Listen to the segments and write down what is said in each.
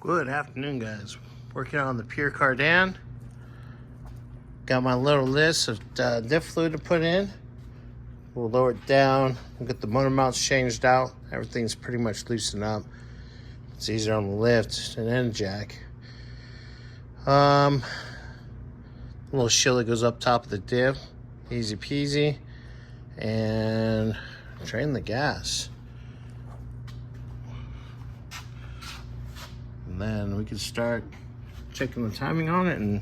Good afternoon, guys. Working on the Pierre Cardin. Got my little list of diff fluid to put in. We'll lower it down. We'll get the motor mounts changed out. Everything's pretty much loosened up. It's easier on the lift and end jack. Little shield that goes up top of the diff. Easy peasy. And drain the gas. And then we can start checking the timing on it and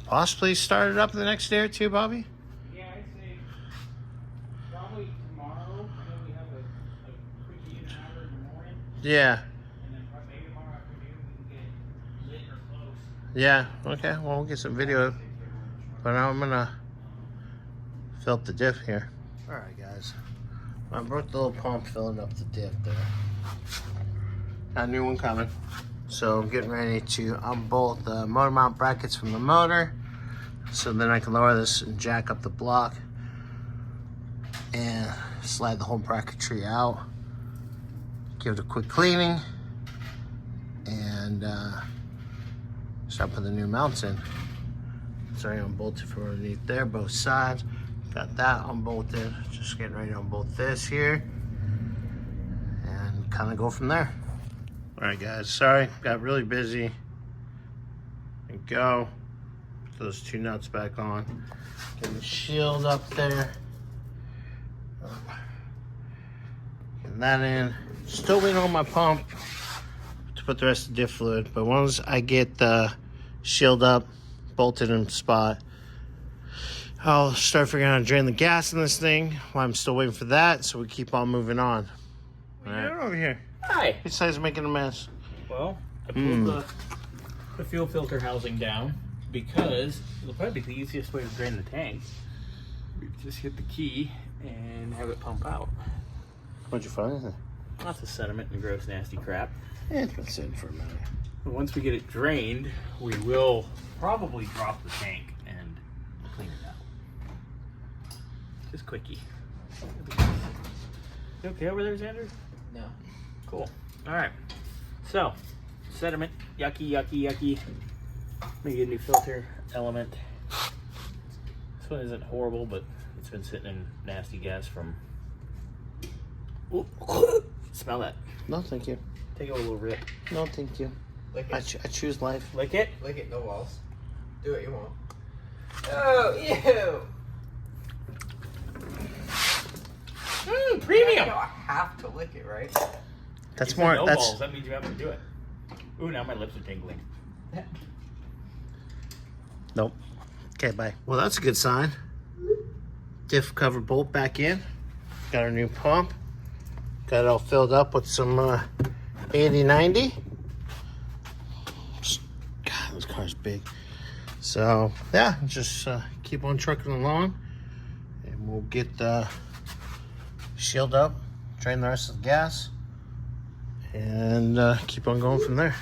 possibly start it up the next day or two, Bobby. Yeah, I'd say probably tomorrow. I know we have a quickie in an hour in the morning. Yeah. And then maybe tomorrow afternoon we can get lit or close. Yeah. Okay. Well, we'll get some video. But now I'm gonna fill up the diff here. All right, guys. I broke the little pump filling up the diff there. Got a new one coming. So I'm getting ready to unbolt the motor mount brackets from the motor. So then I can lower this and jack up the block and slide the whole bracketry out. Give it a quick cleaning and start putting the new mounts in. So I unbolted from underneath there, both sides. Got that unbolted. Just getting ready to unbolt this here and kind of go from there. All right, guys, sorry, got really busy. And go. Put those two nuts back on. Get the shield up there. Get that in. Still waiting on my pump to put the rest of the diff fluid. But once I get the shield up, bolted in the spot, I'll start figuring out how to drain the gas in this thing while I'm still waiting for that, so we keep on moving on. What are you doing over here? Hi. Besides making a mess. Well, I pulled the fuel filter housing down because it'll probably be the easiest way to drain the tank. Just hit the key and have it pump out. What'd you find? Lots of sediment and gross, nasty crap. Yeah, it's been sitting for a minute. But once we get it drained, we will probably drop the tank and clean it out. Just quickie. You okay over there, Xander? No. Cool. All right. So, sediment, yucky, yucky, yucky. Let me get a new filter element. This one isn't horrible, but it's been sitting in nasty gas from. Ooh. Smell that. No, thank you. Take a little rip. No, thank you. Lick I it. choose life. Lick it. Lick it, no walls. Do what you want. Oh, ew! Premium! You don't have to lick it, right? That's You said more. no That's balls. That means you have to do it. Ooh, now my lips are tingling. nope. Okay, bye. Well, that's a good sign. Diff cover bolt back in. Got our new pump. Got it all filled up with some 80/90. God, this car's big. So yeah, just keep on trucking along, and we'll get the shield up, drain the rest of the gas, and keep on going from there.